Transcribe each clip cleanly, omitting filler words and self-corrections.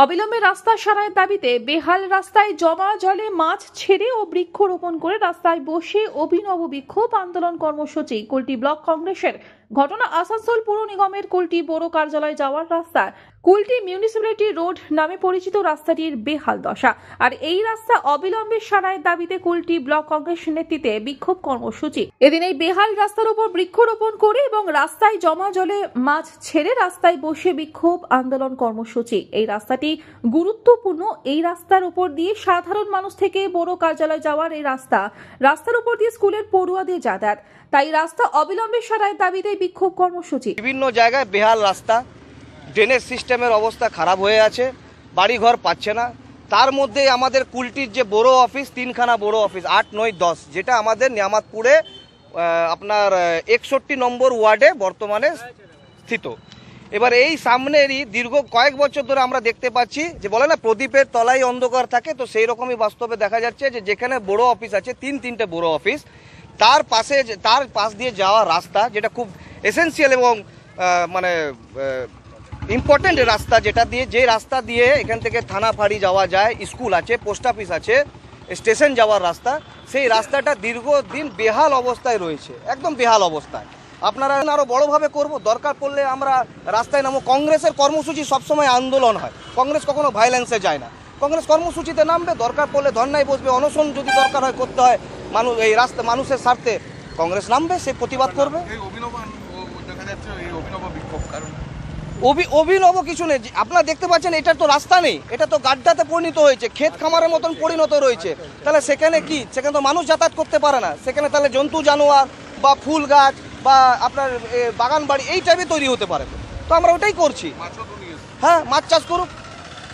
অবিলম্বে রাস্তা সারাইয়ের দাবিতে বেহাল রাস্তায় জমা জলে মাছ ছেড়ে ও বৃক্ষরোপণ করে রাস্তায় বসে অভিনব বিক্ষোভ আন্দোলন কর্মসূচি কুলটি ব্লক কংগ্রেসের। ঘটনা আসানসোল পুর নিগমের কুলটি পৌর কার্যালয়ে যাওয়ার রাস্তা। কুলটি মিউনিসিপ্যালিটি রোড নামে পরিচিত রাস্তাটির বেহাল দশা, আর এই রাস্তা অবিলম্বে সারাইয়ের দাবিতে কুলটি ব্লক কংগ্রেসের নেতৃত্বে বিক্ষোভ কর্মসূচি। এদিন এই বেহাল রাস্তার উপর বৃক্ষরোপণ করে এবং রাস্তায় জমা জলে মাছ ছেড়ে রাস্তায় বসে বিক্ষোভ আন্দোলন কর্মসূচি। এই রাস্তাটি গুরুত্বপূর্ণ। এই রাস্তার উপর দিয়ে সাধারণ মানুষ থেকে বড় কার্যালয় যাওয়ার এই রাস্তার উপর দিয়ে স্কুলের পড়ুয়াদের যাতায়াত। তাই রাস্তা অবিলম্বে সারাইয়ের দাবিতে বিক্ষোভ কর্মসূচি। বিভিন্ন জায়গায় বেহাল রাস্তা, ড্রেনেজ সিস্টেমের অবস্থা খারাপ হয়ে আছে, বাড়িঘর পাচ্ছে না। তার মধ্যে আমাদের কুলটির যে বড় অফিস, তিনখানা বড় অফিস 8, 9, 10, যেটা আমাদের নিয়ামতপুরে আপনার 61 নম্বর ওয়ার্ডে বর্তমানে স্থিত। এবার এই সামনেরই দীর্ঘ কয়েক বছর ধরে আমরা দেখতে পাচ্ছি যে বলে না প্রদীপের তলায় অন্ধকার থাকে, তো সেই রকমই বাস্তবে দেখা যাচ্ছে যে যেখানে বড় অফিস আছে, তিনটে বড় অফিস, তার পাশ দিয়ে যাওয়া রাস্তা, যেটা খুব এসেন্সিয়াল এবং মানে ইম্পর্টেন্ট রাস্তা, যে রাস্তা দিয়ে এখান থেকে থানা ফাঁড়ি যাওয়া যায়, স্কুল আছে, পোস্ট অফিস আছে, স্টেশন যাওয়ার রাস্তা, সেই রাস্তাটা দীর্ঘদিন বেহাল অবস্থায় রয়েছে, একদম বেহাল অবস্থায়। আপনারা আরও বড়োভাবে করব, দরকার পড়লে আমরা রাস্তায় নামবো। কংগ্রেসের কর্মসূচি সবসময় আন্দোলন হয়, কংগ্রেস কখনো ভায়োলেন্সে যায় না। কংগ্রেস কর্মসূচিতে নামবে, দরকার পড়লে ধর্নায় বসবে, অনশন যদি দরকার হয় করতে হয়, এই রাস্তা মানুষের স্বার্থে কংগ্রেস নামবে, সে প্রতিবাদ করবে। অভিনব কিছু নেই, আপনারা দেখতে পাচ্ছেন এটার তো রাস্তা নেই, এটা তো গাড্ডাতে পরিণত হয়েছে, ক্ষেত খামারের মতন পরিণত রয়েছে। তাহলে সেখানে তো মানুষ যাতায়াত করতে পারে না, সেখানে তাহলে জন্তু জানোয়ার বা ফুল গাছ বা আপনার বাগান বাড়ি এই টাইপের তৈরি হতে পারে। তো আমরা ওটাই করছি। হ্যাঁ, মাছ চাষ করুক,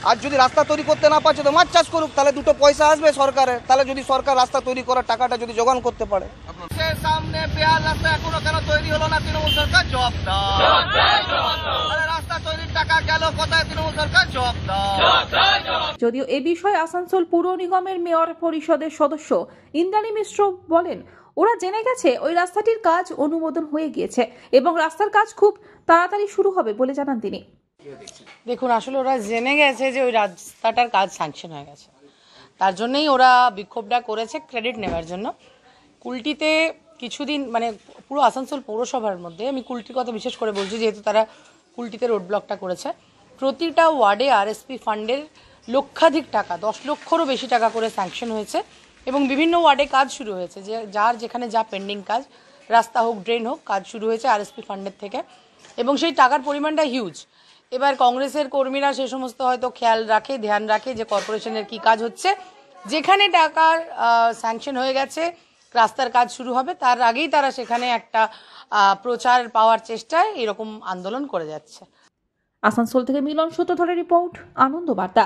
আর যদি রাস্তা তৈরি করতে না পারছে তো মাছ চাষ করুক, তাহলে দুটো পয়সা আসবে সরকারের। তাহলে যদি সরকার রাস্তা তৈরি করার টাকাটা যদি জোগান করতে পারে। সামনে বেহাল রাস্তা এখনো কেন তৈরি হলো না? তৃণমূল সরকার জবাব দাও। রাস্তা তৈরির টাকা গেল কোথায়? তৃণমূল সরকার জবাব দাও। যদিও এ বিষয়ে আসানসোল পুর নিগমের মেয়র পরিষদের সদস্য ইন্দ্রাণী মিশ্র বলেন, ওরা জেনে গেছে ওই রাস্তাটির কাজ অনুমোদন হয়ে গিয়েছে এবং রাস্তার কাজ খুব তাড়াতাড়ি শুরু হবে বলে জানান তিনি। দেখুন, আসলে ওরা জেনে গেছে যে ওই রাস্তাটার কাজ স্যাংশন হয়ে গেছে, তার জন্যই ওরা বিক্ষোভটা করেছে ক্রেডিট নেওয়ার জন্য। কুলটিতে কিছুদিন মানে পুরো আসানসোল পৌরসভার মধ্যে, আমি কুলটির কথা বিশেষ করে বলছি যেহেতু তারা কুলটিতে রোড ব্লকটা করেছে, প্রতিটা ওয়ার্ডে আরএসপি ফান্ডের লক্ষাধিক টাকা, 10 লক্ষেরও বেশি টাকা করে স্যাংশন হয়েছে এবং বিভিন্ন ওয়ার্ডে কাজ শুরু হয়েছে। যার যেখানে যা পেন্ডিং কাজ, রাস্তা হোক ড্রেন হোক, কাজ শুরু হয়েছে আরএসপি ফান্ডের থেকে এবং সেই টাকার পরিমাণটা হিউজ। এবার কংগ্রেসের কর্মীরা সে সমস্ত হয়তো ধ্যান রাখে যে কর্পোরেশনের কি কাজ হচ্ছে, যেখানে টাকার স্যাংশন হয়ে গেছে, রাস্তার কাজ শুরু হবে, তার আগেই তারা সেখানে একটা প্রচার পাওয়ার চেষ্টায় এরকম আন্দোলন করে যাচ্ছে। আসানসোল থেকে মিলন সূত্রধরের রিপোর্ট, আনন্দ বার্তা।